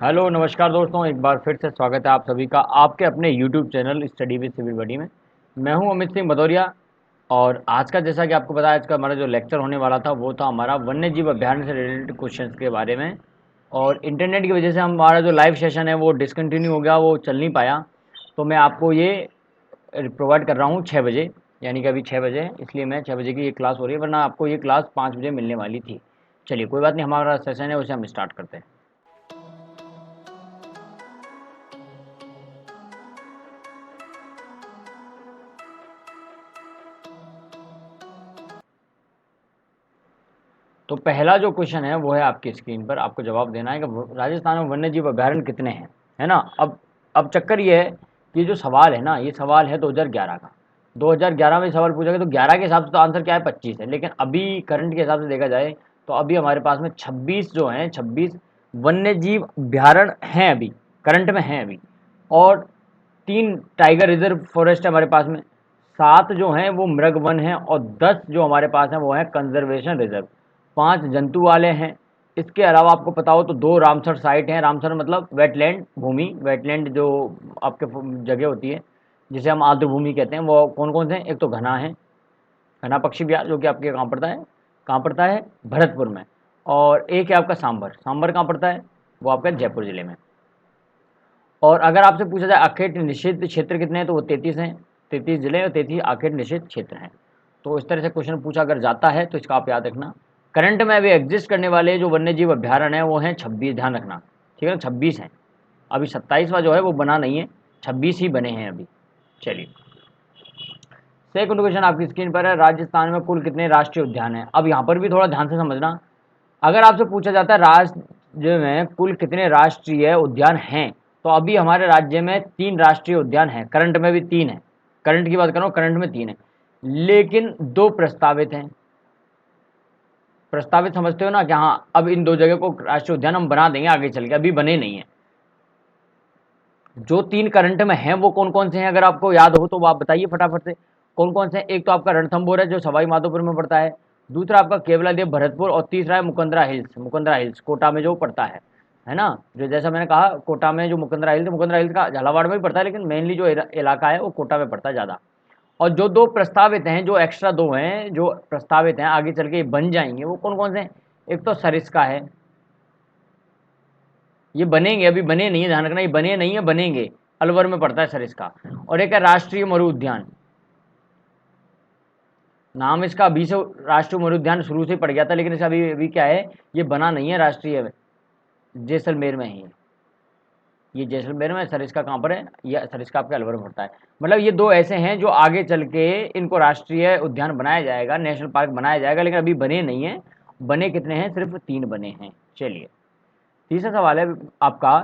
Hello नमस्कार दोस्तों, एक बार फिर से स्वागत है आप सभी का आपके अपने YouTube channel study with civil buddy में। मैं हूं अमित सिंह भदौरिया। और आज का, जैसा कि आपको पता है, आज का हमारा जो लेक्चर होने वाला था वो था हमारा वन्य जीव अभ्यारण्य से रिलेटेड क्वेश्चंस के बारे में। और इंटरनेट की वजह से हमारा जो लाइव सेशन है वो डिसकंटिन्यू हो गया, वो चल नहीं पाया। तो मैं आपको ये प्रोवाइड कर रहा हूँ 6 बजे, यानी कि अभी 6 बजे है, इसलिए मैं 6 बजे की ये क्लास हो रही है, वरना आपको ये क्लास 5 बजे मिलने वाली थी। चलिए कोई बात नहीं, हमारा सेशन है उसे हम स्टार्ट करते हैं। तो पहला जो क्वेश्चन है वो है आपकी स्क्रीन पर, आपको जवाब देना है कि राजस्थान में वन्य जीव अभ्यारण्य कितने हैं, है ना। अब चक्कर ये है कि जो सवाल है ना, ये सवाल है 2011 का। 2011 में सवाल पूछा गया, तो 11 के हिसाब से तो आंसर क्या है, 25 है। लेकिन अभी करंट के हिसाब से देखा जाए तो अभी हमारे पास में 26 जो हैं, 26 वन्य जीव अभ्यारण्य हैं अभी, करंट में हैं अभी। और 3 टाइगर रिजर्व फॉरेस्ट है हमारे पास में, 7 जो हैं वो मृग वन हैं, और 10 जो हमारे पास हैं वो हैं कंजर्वेशन रिजर्व, 5 जंतु वाले हैं। इसके अलावा आपको पता हो तो 2 रामसर साइट हैं, रामसर मतलब वेटलैंड भूमि, वेटलैंड जो आपके जगह होती है जिसे हम आर्द्र भूमि कहते हैं, वो कौन कौन से हैं। एक तो घना है, घना पक्षी विहार, जो कि आपके कहाँ पड़ता है, कहाँ पड़ता है, भरतपुर में। और एक है आपका सांबर, सांबर कहाँ पड़ता है, वो आपका जयपुर जिले में। और अगर आपसे पूछा जाए आखेट निषिद्ध क्षेत्र कितने हैं, तो वो 33 हैं, 33 जिले और 33 आखेट निषिद्ध क्षेत्र हैं। तो इस तरह से क्वेश्चन पूछा अगर जाता है तो इसका आप याद रखना। करंट में अभी एग्जिस्ट करने वाले जो वन्य जीव अभ्यारण्य है वो हैं 26, ध्यान रखना, ठीक है ना, 26 हैं। अभी 27वां जो है वो बना नहीं है, 26 ही बने हैं अभी। चलिए, सेकंड क्वेश्चन आपकी स्क्रीन पर है, राजस्थान में कुल कितने राष्ट्रीय उद्यान हैं। अब यहाँ पर भी थोड़ा ध्यान से समझना। अगर आपसे पूछा जाता है राज्य में कुल कितने राष्ट्रीय उद्यान हैं, तो अभी हमारे राज्य में 3 राष्ट्रीय उद्यान हैं, करंट में भी 3 हैं। करंट की बात कर रहा हूँ, करंट में 3 है, लेकिन 2 प्रस्तावित हैं। प्रस्तावित समझते हो ना, कि हाँ अब इन 2 जगह को राष्ट्रीय उद्यान हम बना देंगे आगे चल के, अभी बने नहीं है। जो 3 करंट में हैं वो कौन कौन से हैं, अगर आपको याद हो तो आप बताइए फटाफट से कौन कौन से हैं। एक तो आपका रणथंभौर है जो सवाई माधोपुर में पड़ता है, दूसरा आपका केवलादेव भरतपुर, और तीसरा है मुकंदरा हिल्स, मुकंदरा हिल्स कोटा में जो पड़ता है ना। जो जैसा मैंने कहा, कोटा में जो मुकंदरा हिल्स, मुकंदरा हिल्स का झालावाड़ में भी पड़ता है, लेकिन मेनली जो इलाका है वो कोटा में पड़ता है ज़्यादा। और जो 2 प्रस्तावित हैं, जो एक्स्ट्रा 2 हैं जो प्रस्तावित हैं, आगे चल के बन जाएंगे, वो कौन कौन से हैं। एक तो सरिस्का है, ये बनेंगे, अभी बने नहीं है, ध्यान रखना, ये बने नहीं है, बनेंगे। अलवर में पड़ता है सरिस्का। और एक है राष्ट्रीय मरु उद्यान, नाम इसका अभी से राष्ट्रीय मरु उद्यान शुरू से ही पड़ गया था, लेकिन इसका अभी अभी क्या है, ये बना नहीं है राष्ट्रीय में, जैसलमेर में है ये जैसलमेर में। सरिस्का कहाँ पर है, ये सरिस्का आपके अलवर में पड़ता है। मतलब ये 2 ऐसे हैं जो आगे चल के इनको राष्ट्रीय उद्यान बनाया जाएगा, नेशनल पार्क बनाया जाएगा, लेकिन अभी बने नहीं है। बने कितने हैं, सिर्फ 3 बने हैं। चलिए, तीसरा सवाल है आपका,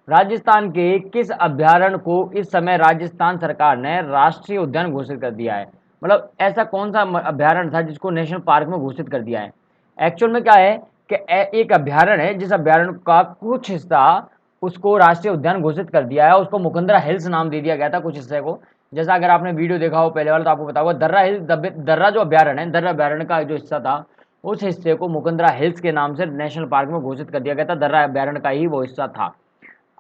राजस्थान के किस अभ्यारण्य को इस समय राजस्थान सरकार ने राष्ट्रीय उद्यान घोषित कर दिया है। मतलब ऐसा कौन सा अभ्यारण्य था जिसको नेशनल पार्क में घोषित कर दिया है। एक्चुअल में क्या है कि एक अभ्यारण्य है, जिस अभ्यारण्य का कुछ हिस्सा उसको राष्ट्रीय उद्यान घोषित कर दिया है, उसको मुकंदरा हिल्स नाम दे दिया गया था कुछ हिस्से को। जैसा अगर आपने वीडियो देखा हो पहले वाला तो आपको पता होगा, दर्रा हिल्स, दर्रा जो अभ्यारण्य है, दर्रा अभ्यारण्य का जो हिस्सा था, उस हिस्से को मुकंदरा हिल्स के नाम से नेशनल पार्क में घोषित कर दिया गया था। दर्रा अभ्यारण्य का ही वो हिस्सा था।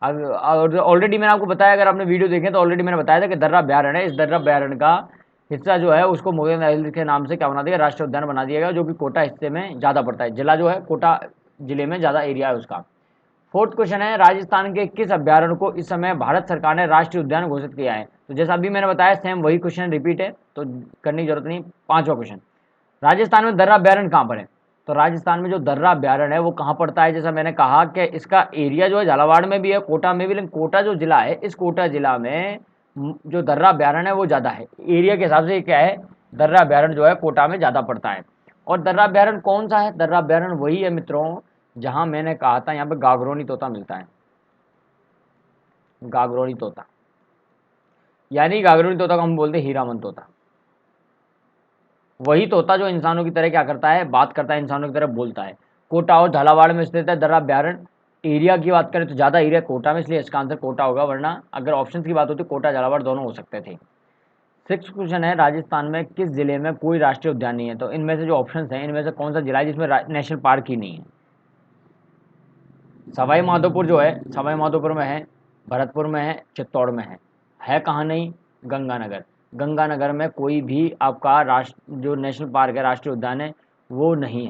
अब ऑलरेडी मैंने आपको बताया, अगर आपने वीडियो देखे तो ऑलरेडी मैंने बताया था कि दर्रा अभ्यारण्य है, इस दर्रा अभ्यारण्य का हिस्सा जो है उसको मुकंदरा हिल्स के नाम से क्या बना दिया, राष्ट्रीय उद्यान बना दिया गया, जो कि कोटा हिस्से में ज़्यादा पड़ता है। जिला जो है कोटा जिले में ज़्यादा एरिया है उसका। फोर्थ क्वेश्चन है, राजस्थान के किस अभ्यारण्य को इस समय भारत सरकार ने राष्ट्रीय उद्यान घोषित किया है। तो जैसा अभी मैंने बताया, सेम वही क्वेश्चन रिपीट है, तो करने की जरूरत नहीं। पांचवा क्वेश्चन, राजस्थान में दर्रा अभ्यारण्य कहाँ पर है। तो राजस्थान में जो दर्रा अभ्यारण्य है वो कहाँ पड़ता है, जैसा मैंने कहा कि इसका एरिया जो है झालावाड़ में भी है, कोटा में भी, लेकिन कोटा जो जिला है, इस कोटा जिला में जो दर्रा अभ्यारण्य है वो ज़्यादा है एरिया के हिसाब से। क्या है, दर्रा अभ्यारण्य जो है कोटा में ज़्यादा पड़ता है। और दर्रा अभ्यारण्य कौन सा है, दर्रा अभ्यारण्य वही है मित्रों जहाँ मैंने कहा था यहाँ पे गागरोनी तोता मिलता है। गागरोनी तोता, यानी गागरोनी तोता को हम बोलते हैं हीरामन तोता। वही तोता जो इंसानों की तरह क्या करता है, बात करता है, इंसानों की तरह बोलता है। कोटा और झालावाड़ में स्थित है दर्रा अभ्यारण्य। एरिया की बात करें तो ज़्यादा एरिया कोटा में, इसलिए इसका आंसर कोटा होगा, वरना अगर ऑप्शन की बात होती कोटा झालावाड़ दोनों हो सकते थे। सिक्स क्वेश्चन है, राजस्थान में किस जिले में कोई राष्ट्रीय उद्यान नहीं है। तो इनमें से जो ऑप्शन हैं, इनमें से कौन सा जिला है जिसमें नेशनल पार्क ही नहीं है। सवाई माधोपुर जो है, सवाई माधोपुर में है, भरतपुर में है, चित्तौड़ में है कहाँ नहीं? गंगानगर। गंगानगर में कोई भी आपका राष्ट्र जो नेशनल पार्क है, राष्ट्रीय उद्यान है, वो नहीं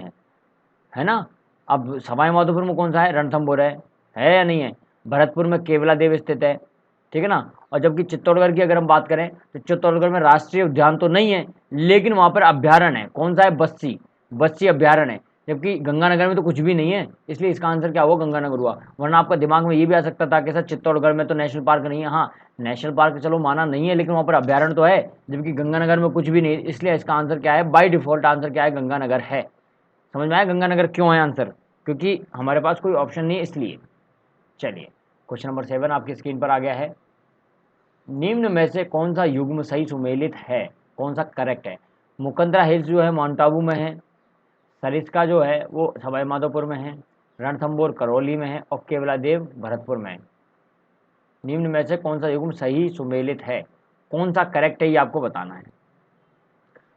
है ना? अब सवाई माधोपुर में कौन सा है? रणथंभौर है या नहीं है? भरतपुर में केवला देव स्थित है, ठीक है ना? और जबकि चित्तौड़गढ़ की अगर हम बात करें तो चित्तौड़गढ़ में राष्ट्रीय उद्यान तो नहीं है, लेकिन वहाँ पर अभ्यारण्य है। कौन सा है? बस्सी, बस्सी अभ्यारण्य है। जबकि गंगानगर में तो कुछ भी नहीं है, इसलिए इसका आंसर क्या हुआ? गंगानगर हुआ। वरना आपका दिमाग में ये भी आ सकता था कि सर चित्तौड़गढ़ में तो नेशनल पार्क नहीं है। हाँ, नेशनल पार्क चलो माना नहीं है, लेकिन वहाँ पर अभ्यारण्य तो है, जबकि गंगानगर में कुछ भी नहीं है। इसलिए इसका आंसर क्या है? बाई डिफॉल्ट आंसर क्या है? गंगानगर है। समझ में आया गंगानगर क्यों है आंसर? क्योंकि हमारे पास कोई ऑप्शन नहीं है इसलिए। चलिए, क्वेश्चन नंबर 7 आपकी स्क्रीन पर आ गया है। निम्न में से कौन सा युग्म सही सुमेलित है? कौन सा करेक्ट है? मुकंदरा हिल्स जो है माउंट आबू में है, सरिस्का जो है वो सवाई माधोपुर में है, रणथंभौर करौली में है, और केवलादेव भरतपुर में है। निम्न में से कौन सा युग्म सही सुमेलित है? कौन सा करेक्ट है ये आपको बताना है।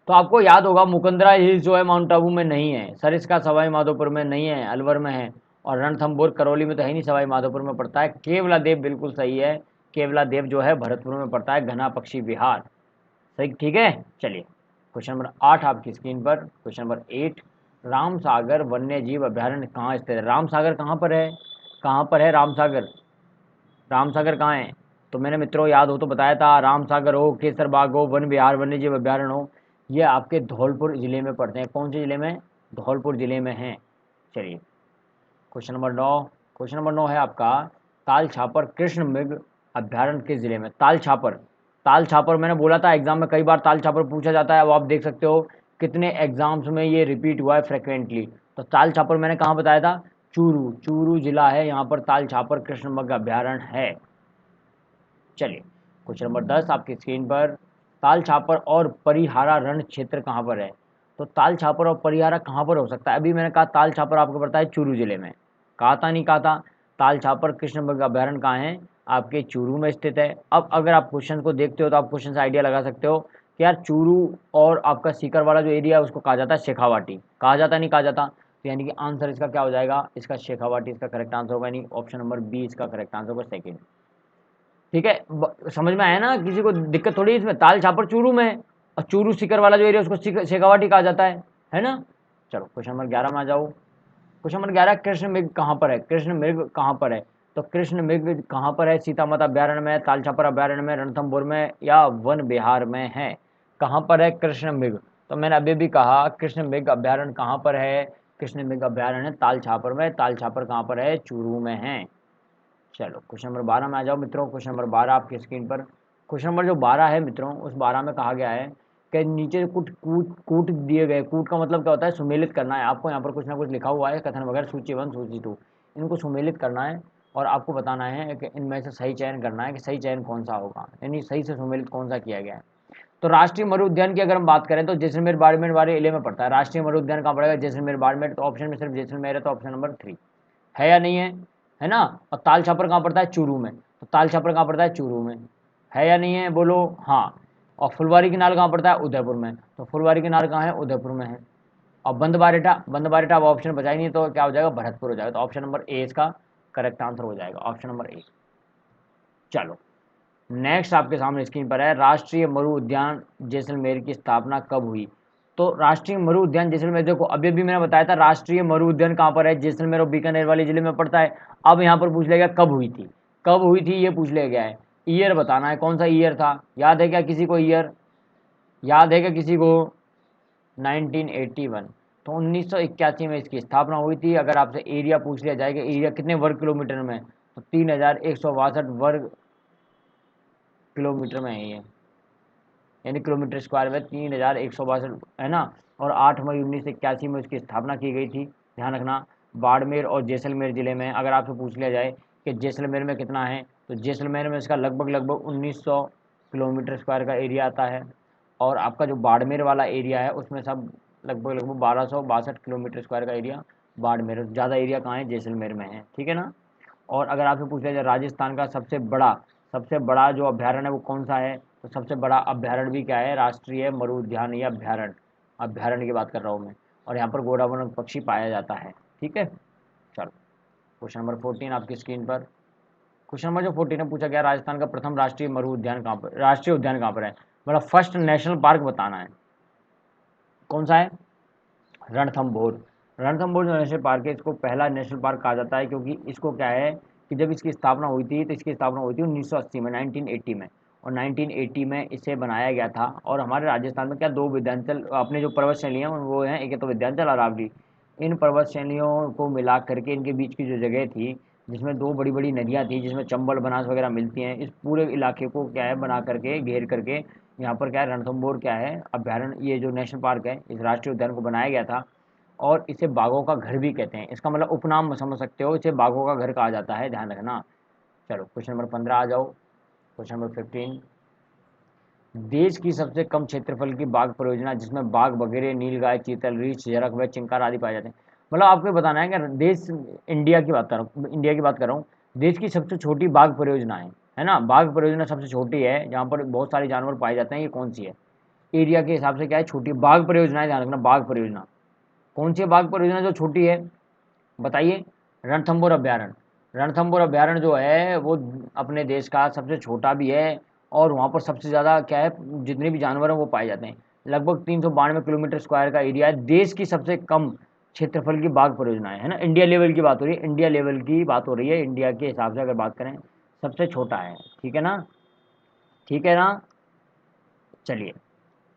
तो आपको याद होगा मुकंदरा हिल्स जो है माउंट आबू में नहीं है, सरिस्का सवाई माधोपुर में नहीं है, अलवर में है, और रणथंभौर करौली में तो है नहीं, सवाई माधोपुर में पड़ता है। केवलादेव बिल्कुल सही है, केवलादेव जो है भरतपुर में पड़ता है, घना पक्षी विहार। सही, ठीक है। चलिए, क्वेश्चन नंबर 8 आपकी स्क्रीन पर। क्वेश्चन नंबर 8, रामसागर वन्य जीव अभ्यारण्य कहाँ स्थित है? रामसागर कहाँ पर है? कहाँ पर है रामसागर? रामसागर कहाँ है? तो मैंने मित्रों याद हो तो बताया था, रामसागर हो, केसर बाग हो, वन विहार वन्य जीव अभ्यारण्य हो, ये आपके धौलपुर जिले में पड़ते हैं। कौन से जिले में? धौलपुर जिले में हैं। चलिए, क्वेश्चन नंबर 9। क्वेश्चन नंबर 9 है आपका, ताल छापर कृष्ण मृग अभ्यारण्य किस जिले में? ताल छापर, ताल छापर मैंने बोला था एग्जाम में कई बार ताल छापर पूछा जाता है। वो आप देख सकते हो कितने एग्जाम्स में ये रिपीट हुआ है फ्रिक्वेंटली। तो ताल छापर मैंने कहाँ बताया था? चूरू, चूरू जिला है, यहाँ पर ताल छापर कृष्ण मृग अभ्यारण्य है। चलिए, क्वेश्चन नंबर 10 आपकी स्क्रीन पर, ताल छापर और परिहारा रण क्षेत्र कहाँ पर है? तो ताल छापर और परिहारा कहाँ पर हो सकता है? अभी मैंने कहा ताल छापर आपको पड़ता है चूरू जिले में, कहा था नहीं कहा था? ताल छापर कृष्ण मृग अभ्यारण्य कहाँ है? आपके चूरू में स्थित है। अब अगर आप क्वेश्चन को देखते हो तो आप क्वेश्चन से आइडिया लगा सकते हो कि यार चूरू और आपका सीकर वाला जो एरिया है उसको कहा जाता है शेखावाटी, कहा जाता नहीं कहा जाता? तो यानी कि आंसर इसका क्या हो जाएगा? इसका शेखावाटी इसका करेक्ट आंसर होगा, यानी ऑप्शन नंबर बी इसका करेक्ट आंसर होगा, सेकेंड। ठीक है, समझ में आया ना? किसी को दिक्कत थोड़ी इसमें। ताल छापर चूरू में है, और चूरू सीकर वाला जो एरिया उसको शेखावाटी कहा जाता है ना? चलो, क्वेश्चन नंबर 11 में आ जाओ। क्वेश्चन नंबर 11, कृष्ण मृग कहाँ पर है? कृष्ण मृग कहाँ पर है? तो कृष्ण मृग कहाँ पर है? सीता माता अभ्यारण्य में, ताल छापर अभ्यारण्य में, रणथंभौर में, या वन विहार में है? कहाँ पर है कृष्ण मृग? तो मैंने अभी भी कहा कृष्ण मृग अभ्यारण्य कहाँ पर है? कृष्ण मृग अभ्यारण्य ताल छापर में, ताल छापर कहाँ पर है? चूरू में है। चलो, क्वेश्चन नंबर 12 में आ जाओ मित्रों। क्वेश्चन नंबर 12 आपकी स्क्रीन पर। क्वेश्चन नंबर जो 12 है मित्रों, उस 12 में कहा गया है कि नीचे कुछ कूट कूट दिए गए, कूट का मतलब क्या होता है? सुमेलित करना है आपको। यहाँ पर कुछ ना कुछ लिखा हुआ है, कथन वगैरह, सूची 1 सूची 2, इनको सुमेलित करना है और आपको बताना है कि इनमें से सही चयन करना है कि सही चयन कौन सा होगा, यानी सही से सुमेलित कौन सा किया गया है। तो राष्ट्रीय मरु उद्यान की अगर हम बात करें तो जैसलमेर बाड़मेर वाले इले में पड़ता है। राष्ट्रीय मरु उद्यान कहाँ पड़ेगा? जैसलमेर बाड़मेर। तो ऑप्शन में सिर्फ जैसलमेर है, तो ऑप्शन नंबर 3 है या नहीं है ना? और ताल छापर कहाँ पड़ता है? चूरू में। तो ताल छापर कहाँ पड़ता है? चूरू में। है या नहीं है? बोलो हाँ। और फुलवारी किनार कहाँ पड़ता है? उदयपुर में। तो फुलवारी किनार कहाँ है? उदयपुर में है। और बंद बारेटा, बंद बारेटा अब ऑप्शन बचा ही नहीं, तो क्या हो जाएगा? भरतपुर हो जाएगा। तो ऑप्शन नंबर ए इसका करेक्ट आंसर हो जाएगा, ऑप्शन नंबर ए। चलो, नेक्स्ट आपके सामने स्क्रीन पर है, राष्ट्रीय मरु उद्यान जैसलमेर की स्थापना कब हुई? तो राष्ट्रीय मरु उद्यान जैसलमेर, देखो अभी अभी मैंने बताया था राष्ट्रीय मरु उद्यान कहाँ पर है? जैसलमेर और बीकानेर वाले जिले में पड़ता है। अब यहाँ पर पूछ लिया गया कब हुई थी, कब हुई थी ये पूछ लिया गया है। ईयर बताना है, कौन सा ईयर था? याद है क्या किसी को ईयर? याद है क्या किसी को? 1981। तो 1981 में इसकी स्थापना हुई थी। अगर आपसे एरिया पूछ लिया जाएगा, एरिया कितने वर्ग किलोमीटर में, तो 3162 वर्ग किलोमीटर में है ये, यानी किलोमीटर स्क्वायर में 3162 है ना। और 8 मई 1981 में उसकी स्थापना की गई थी। ध्यान रखना, बाड़मेर और जैसलमेर ज़िले में अगर आपसे पूछ लिया जाए कि जैसलमेर में कितना है, तो जैसलमेर में इसका लगभग लगभग 1900 किलोमीटर स्क्वायर का एरिया आता है। और आपका जो बाड़मेर वाला एरिया है उसमें सब लगभग लगभग 1262 किलोमीटर स्क्वायर का एरिया बाड़मेर, ज़्यादा एरिया कहाँ है? जैसलमेर में है, ठीक है ना। और अगर आपसे पूछ लिया जाए राजस्थान का सबसे बड़ा जो अभ्यारण्य है वो कौन सा है, तो सबसे बड़ा अभ्यारण्य भी क्या है? राष्ट्रीय मरु उद्यान या अभ्यारण्य, अभ्यारण्य की बात कर रहा हूँ मैं। और यहाँ पर गोडावर्ण पक्षी पाया जाता है, ठीक है। चलो, क्वेश्चन नंबर 14 आपकी स्क्रीन पर। क्वेश्चन नंबर जो 14 है पूछा गया, राजस्थान का प्रथम राष्ट्रीय मरु उद्यान कहाँ पर, राष्ट्रीय उद्यान कहाँ पर है, मतलब फर्स्ट नेशनल पार्क बताना है। कौन सा है? रणथंभौर। रणथंभौर जो नेशनल पार्क है, इसको पहला नेशनल पार्क कहा जाता है, क्योंकि इसको क्या है कि जब इसकी स्थापना हुई थी, तो इसकी स्थापना हुई थी 1980 में, 1980 में, और 1980 में इसे बनाया गया था। और हमारे राजस्थान में क्या दो विद्यांचल, अपने जो पर्वत श्रेणियाँ हैं वो हैं, एक है तो विद्यांचल और अरावली। इन पर्वत श्रेणियों को मिला करके इनके बीच की जो जगह थी, जिसमें दो बड़ी बड़ी नदियाँ थी, जिसमें चंबल बनास वगैरह मिलती हैं, इस पूरे इलाके को क्या है बना करके, घेर करके यहाँ पर क्या है रणथंभौर क्या है अभ्यारण्य, ये जो नेशनल पार्क है, इस राष्ट्रीय उद्यान को बनाया गया था। और इसे बाघों का घर भी कहते हैं, इसका मतलब उपनाम समझ सकते हो, इसे बाघों का घर कहा जाता है, ध्यान रखना। चलो क्वेश्चन नंबर 15 आ जाओ। क्वेश्चन नंबर 15, देश की सबसे कम क्षेत्रफल की बाघ परियोजना जिसमें बाघ, बगेरे, नीलगाय, चीतल, रीछ, झरक व चिंकार आदि पाए जाते हैं। मतलब आपको बताना है कि देश, इंडिया की बात कर रहा हूँ, इंडिया की बात कर रहा हूँ, देश की सबसे छोटी बाघ परियोजना है ना, बाघ परियोजना सबसे छोटी है जहाँ पर बहुत सारे जानवर पाए जाते हैं, ये कौन सी है? एरिया के हिसाब से क्या है, छोटी बाघ परियोजना है, ध्यान रखना, बाघ परियोजना। कौन सी बाघ परियोजना जो छोटी है, बताइए? रणथंभौर अभ्यारण्य। रणथंभौर अभ्यारण्य जो है वो अपने देश का सबसे छोटा भी है, और वहाँ पर सबसे ज़्यादा क्या है, जितने भी जानवर हैं वो पाए जाते हैं। लगभग 392 किलोमीटर स्क्वायर का एरिया है, देश की सबसे कम क्षेत्रफल की बाघ परियोजना है ना, इंडिया लेवल की बात हो रही है, इंडिया लेवल की बात हो रही है, इंडिया के हिसाब से अगर बात करें सबसे छोटा है, ठीक है ना, ठीक है ना। चलिए,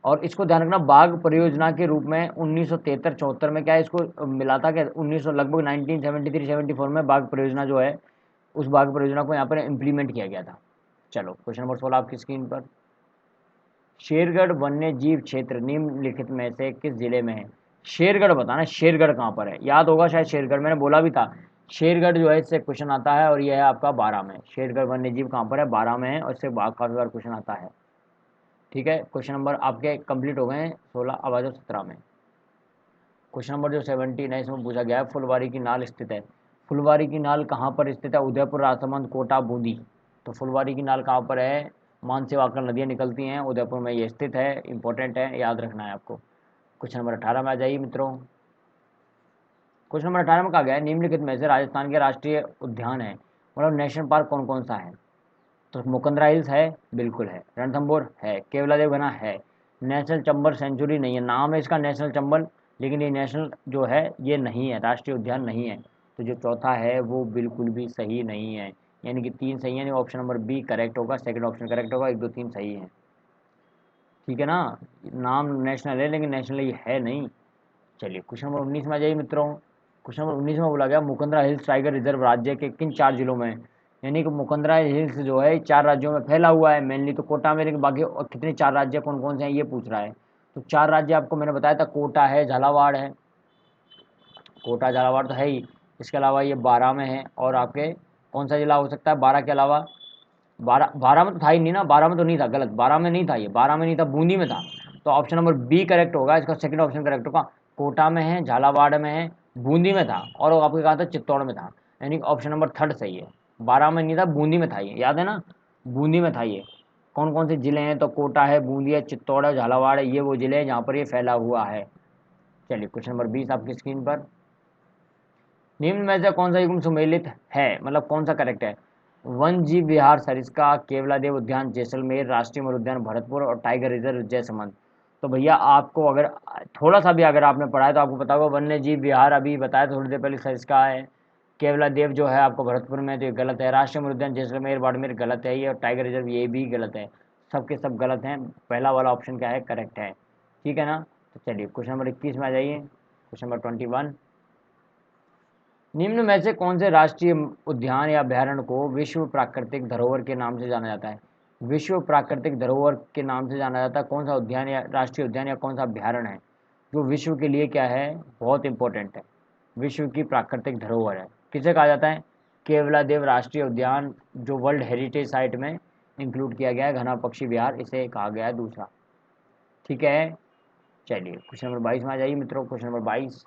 और इसको ध्यान रखना, बाघ परियोजना के रूप में 1973-74 में क्या है, इसको मिला था, क्या 1900 लगभग 1973-74 में बाघ परियोजना जो है, उस बाघ परियोजना को यहाँ पर इम्प्लीमेंट किया गया था। चलो क्वेश्चन नंबर 16 आपकी स्क्रीन पर। शेरगढ़ वन्य जीव क्षेत्र निम्नलिखित में से किस जिले में है? शेरगढ़ बताना, शेरगढ़ कहाँ पर है, याद होगा शायद, शेरगढ़ मैंने बोला भी था, शेरगढ़ जो है इससे क्वेश्चन आता है, और यह है आपका 12 में। शेरगढ़ वन्य जीव कहाँ पर है? 12 में है, और इससे काफ़ी बार क्वेश्चन आता है, ठीक है। क्वेश्चन नंबर आपके कंप्लीट हो गए हैं 16, अब आ जाओ 17 में। क्वेश्चन नंबर जो 17 है इसमें पूछा गया है, फुलवारी की नाल स्थित है। फुलवारी की नाल कहाँ पर स्थित है? उदयपुर, राजसमंद, कोटा, बूंदी। तो फुलवारी की नाल कहाँ पर है? मानसे वाकर नदियाँ निकलती हैं, उदयपुर में ये स्थित है, इंपॉर्टेंट है, याद रखना है आपको। क्वेश्चन नंबर 18 में आ जाइए मित्रों। क्वेश्चन नंबर 18 में कहा गया है, निम्नलिखित में से राजस्थान के राष्ट्रीय उद्यान है, मतलब नेशनल पार्क कौन कौन सा है? तो मुकंदरा हिल्स है, बिल्कुल है। रणथंभौर है, केवलादेव घना है। नेशनल चंबल सेंचुरी नहीं है, नाम है इसका नेशनल चंबल, लेकिन ये नेशनल जो है ये नहीं है, राष्ट्रीय उद्यान नहीं है। तो जो चौथा है वो बिल्कुल भी सही नहीं है, यानी कि 3 सही है, ऑप्शन नंबर बी करेक्ट होगा, सेकंड ऑप्शन करेक्ट होगा, 1 2 3 सही है, ठीक है ना। नाम नेशनल है लेकिन नेशनल ये है नहीं। चलिए क्वेश्चन नंबर 19 में आ जाइए मित्रों। क्वेश्चन नंबर 19 में बोला गया, मुकंदरा हिल्स टाइगर रिजर्व राज्य के किन 4 जिलों में है? यानी कि मुकंदरा हिल्स जो है 4 राज्यों में फैला हुआ है, मेनली तो कोटा में, लेकिन बाकी और कितने 4 राज्य कौन कौन से हैं ये पूछ रहा है। तो 4 राज्य आपको मैंने बताया था, कोटा है, झालावाड़ है, कोटा झालावाड़ तो है ही, इसके अलावा ये 12 में है, और आपके कौन सा जिला हो सकता है 12 के अलावा? 12 में तो था ही नहीं ना, 12 में तो नहीं था, गलत, 12 में नहीं था, ये 12 में नहीं था, बूंदी में था। तो ऑप्शन नंबर बी करेक्ट होगा, इसका सेकंड ऑप्शन करेक्ट होगा। कोटा में है, झालावाड़ में है, बूंदी में था, और आपके कहा था चित्तौड़ में था, यानी ऑप्शन नंबर थर्ड सही है। 12 में नहीं था, बूंदी में था, ये याद है ना, बूंदी में था ये। कौन कौन से जिले हैं? तो कोटा है, बूंदी है, चित्तौड़ है, झालावाड़ है, ये वो जिले हैं जहाँ पर ये फैला हुआ है। चलिए क्वेश्चन नंबर 20 आपकी स्क्रीन पर। निम्न में से कौन सा युग्म सुमेलित है, मतलब कौन सा करेक्ट है? वन जीव विहार सरिस्का, केवलादेव उद्यान जैसलमेर, राष्ट्रीय मृग उद्यान भरतपुर, और टाइगर रिजर्व जयसमंद। तो भैया आपको अगर थोड़ा सा भी अगर आपने पढ़ा है तो आपको पता होगा, वन्य जीव विहार अभी बताया थोड़ी देर पहले सरिस्का है, केवलादेव जो है आपको भरतपुर में, तो ये गलत है। राष्ट्रीय मृग उद्यान जैसलमेर बाड़मेर गलत है ये, और टाइगर रिजर्व ये भी गलत है, सबके सब गलत हैं। पहला वाला ऑप्शन क्या है, करेक्ट है, ठीक है ना। तो चलिए क्वेश्चन नंबर 21 में आ जाइए। क्वेश्चन नंबर 21, निम्न में से कौन से राष्ट्रीय उद्यान या अभ्यारण्य को विश्व प्राकृतिक धरोहर के नाम से जाना जाता है? विश्व प्राकृतिक धरोहर के नाम से जाना जाता है कौन सा उद्यान या राष्ट्रीय उद्यान या कौन सा अभ्यारण्य है जो विश्व के लिए क्या है, बहुत इंपॉर्टेंट है, विश्व की प्राकृतिक धरोहर है? किसे कहा जाता है? केवलादेव राष्ट्रीय उद्यान, जो वर्ल्ड हेरिटेज साइट में इंक्लूड किया गया है, घना पक्षी विहार इसे कहा गया है दूसरा, ठीक है। चलिए क्वेश्चन नंबर 22 में आ जाइए मित्रों। क्वेश्चन नंबर 22,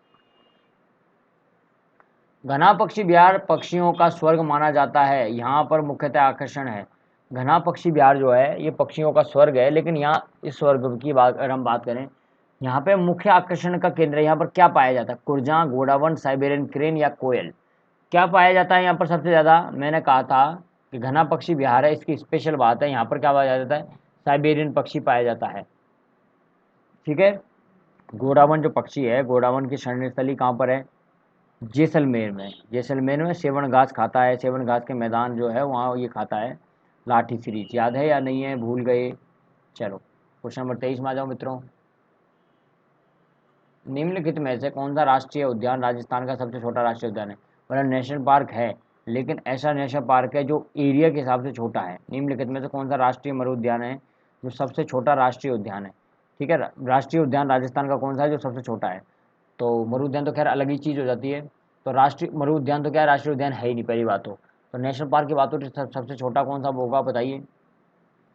घना पक्षी बिहार पक्षियों का स्वर्ग माना जाता है, यहाँ पर मुख्यतः आकर्षण है। घना पक्षी बिहार जो है ये पक्षियों का स्वर्ग है, लेकिन यहाँ इस स्वर्ग की बात अगर हम बात करें, यहाँ पे मुख्य आकर्षण का केंद्र, यहाँ पर क्या पाया जाता है? कुरजा, घोड़ावंश, साइबेरियन क्रेन या कोयल? क्या पाया जाता है यहाँ पर सबसे ज़्यादा? मैंने कहा था कि घना पक्षी विहार है, इसकी स्पेशल बात है। यहाँ पर क्या पाया जाता है? साइबेरियन पक्षी पाया जाता है। ठीक है, गोडावन जो पक्षी है, गोडावन की शरणस्थली कहाँ पर है? जैसलमेर में। जैसलमेर में सेवन घास खाता है, सेवन घास के मैदान जो है वहाँ ये खाता है। लाठी सीरीज याद है या नहीं है, भूल गए? चलो क्वेश्चन नंबर 23 में आ जाओ मित्रों। निम्नलिखित में से कौन सा राष्ट्रीय उद्यान राजस्थान का सबसे छोटा राष्ट्रीय उद्यान है? मतलब नेशनल पार्क है, लेकिन ऐसा नेशनल पार्क है जो एरिया के हिसाब से छोटा है। निम्नलिखित में से कौन सा राष्ट्रीय मरु उद्यान है जो सबसे छोटा राष्ट्रीय उद्यान है? ठीक है, राष्ट्रीय उद्यान राजस्थान का कौन सा है जो सबसे छोटा है? तो मरु उद्यान तो खैर अलग ही चीज़ हो जाती है। तो राष्ट्रीय मरु उद्यान तो क्या है, राष्ट्रीय उद्यान है ही नहीं पहली बात तो नेशनल पार्क की बात हो तो सबसे छोटा कौन सा होगा बताइए?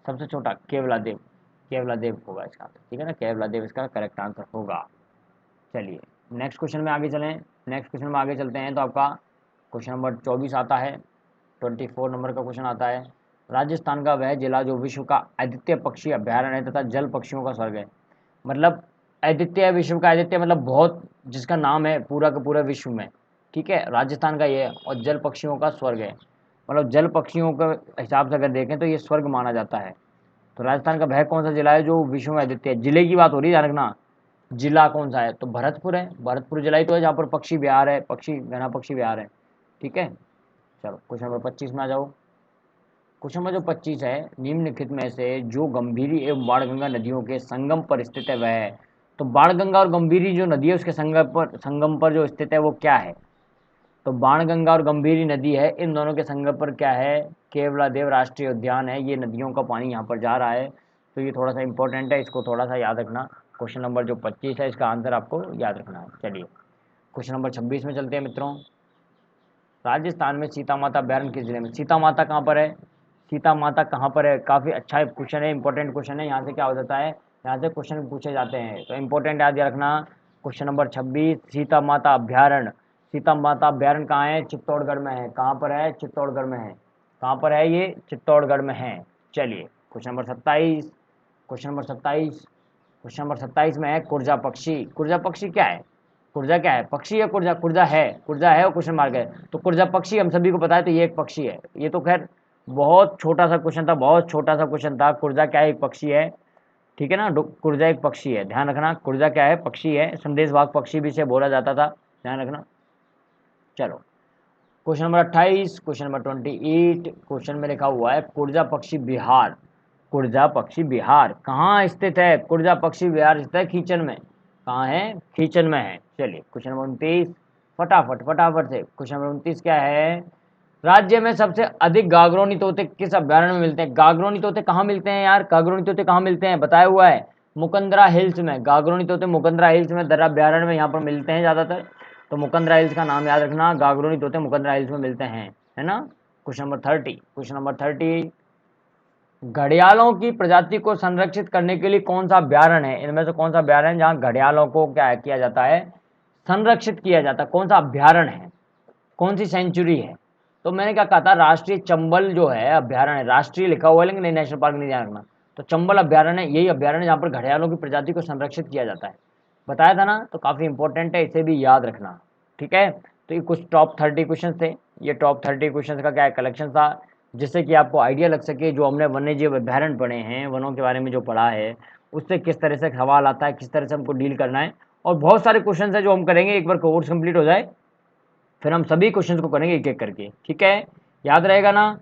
सबसे छोटा केवलादेव, केवलादेव होगा इसका, ठीक है ना, केवलादेव इसका करेक्ट आंसर होगा। चलिए नेक्स्ट क्वेश्चन में आगे चलें। नेक्स्ट क्वेश्चन में आगे चलते हैं तो आपका क्वेश्चन नंबर 24 आता है, 24 नंबर का क्वेश्चन आता है। राजस्थान का वह जिला जो विश्व का अद्वितीय पक्षी अभ्यारण्य है तथा जल पक्षियों का स्वर्ग है। मतलब अद्वितीय, विश्व का अद्वितीय मतलब बहुत, जिसका नाम है पूरा का पूरा विश्व में। ठीक है, राजस्थान का ये है, और जल पक्षियों का स्वर्ग है। मतलब जल पक्षियों के हिसाब से अगर देखें तो ये स्वर्ग माना जाता है। तो राजस्थान का वह कौन सा जिला है जो विश्व में अद्वितीय है? जिले की बात हो रही है, ध्यान रखना। जिला कौन सा है? तो भरतपुर है, भरतपुर जिला ही तो है जहाँ पर पक्षी विहार है, पक्षी घना पक्षी विहार है। ठीक है, चलो क्वेश्चन नंबर 25 में आ जाओ। क्वेश्चन नंबर जो 25 है, निम्नलिखित में से जो गंभीरी एवं बाणगंगा नदियों के संगम पर स्थित है वह है। तो बाणगंगा और गंभीरी जो नदी है उसके संगम पर जो स्थित है वो क्या है? तो बाणगंगा और गंभीरी नदी है, इन दोनों के संगम पर क्या है? केवलादेव राष्ट्रीय उद्यान है। ये नदियों का पानी यहाँ पर जा रहा है, तो ये थोड़ा सा इंपॉर्टेंट है, इसको थोड़ा सा याद रखना। क्वेश्चन नंबर जो 25 है इसका आंसर आपको याद रखना है। चलिए क्वेश्चन नंबर 26 में चलते हैं मित्रों। राजस्थान में सीता माता अभ्यारण्य किस जिले में? सीता माता कहाँ पर है? सीता माता कहाँ पर है? काफ़ी अच्छा क्वेश्चन है, इंपॉर्टेंट क्वेश्चन है। यहाँ से क्या हो जाता है, यहाँ से क्वेश्चन पूछे जाते हैं, तो इंपॉर्टेंट याद रखना। क्वेश्चन नंबर 26, सीता माता अभ्यारण्य। सीता माता अभ्यारण्य कहाँ है? चित्तौड़गढ़ में है। कहाँ पर है? चित्तौड़गढ़ में है। कहाँ पर है ये? चित्तौड़गढ़ में है। चलिए question number 27। Question number 27, question number 27 में है कुर्जा पक्षी। कुर्जा पक्षी क्या है? कुर्जा क्या है? पक्षी है कुर्जा? कुर्जा है, कुर्जा है और क्वेश्चन मार्क है। तो कुर्जा पक्षी हम सभी को पता है, तो ये एक पक्षी है। ये तो खैर बहुत छोटा सा क्वेश्चन था, बहुत छोटा सा क्वेश्चन था। कुर्जा क्या है? एक पक्षी है। ठीक है ना, कुर्जा एक पक्षी है, ध्यान रखना। कुर्जा क्या है? पक्षी है। संदेशवाहक पक्षी भी इसे बोला जाता था, ध्यान रखना। चलो question number 28, question number 28, question में लिखा हुआ है कुर्जा पक्षी विहार। कुर्जा पक्षी विहार कहाँ स्थित है? कुर्जा पक्षी विहार स्थित है खींचन में। कहाँ है? खींचन में है। चलिए क्वेश्चन नंबर 29, फटाफट फटाफट से। क्वेश्चन नंबर 29 क्या है? राज्य में सबसे अधिक गागरोनी तोते किस अभ्यारण्य में मिलते हैं? गागरोनी तोते कहाँ मिलते हैं यार? गागरोनी तोते कहाँ मिलते हैं बताया हुआ है? मुकंदरा हिल्स में। गागरोनी तोते मुकंदरा हिल्स में, दर्रा अभ्यारण्य में यहाँ पर मिलते हैं ज़्यादातर। तो मुकंदरा हिल्स का नाम याद रखना, गागरोनी तोते मुकंदरा हिल्स में मिलते हैं, है ना। क्वेश्चन नंबर 30, क्वेश्चन नंबर 30, घड़ियालों की प्रजाति को संरक्षित करने के लिए कौन सा अभ्यारण्य है? इनमें से कौन सा अभ्यारण्य है जहाँ घड़ियालों को क्या किया जाता है? संरक्षित किया जाता है। कौन सा अभ्यारण्य है? कौन सी सेंचुरी है? तो मैंने क्या कहा था, राष्ट्रीय चंबल जो है अभ्यारण्य, राष्ट्रीय लिखा हुआ है लेकिन नेशनल पार्क नहीं ध्यान रखना। तो चंबल अभ्यारण्य यही अभ्यारण्य जहाँ पर घड़ियालों की प्रजाति को संरक्षित किया जाता है, बताया था ना। तो काफ़ी इंपॉर्टेंट है, इसे भी याद रखना। ठीक है, तो ये कुछ टॉप 30 क्वेश्चन थे। ये टॉप 30 क्वेश्चन का क्या कलेक्शन था, जिससे कि आपको आइडिया लग सके जो हमने वन्य जीव अभ्यारण्य पढ़े हैं, वनों के बारे में जो पढ़ा है, उससे किस तरह से सवाल आता है, किस तरह से हमको डील करना है। और बहुत सारे क्वेश्चन है जो हम करेंगे एक बार कोर्स कंप्लीट हो जाए, फिर हम सभी क्वेश्चंस को करेंगे एक एक करके। ठीक है, याद रहेगा ना।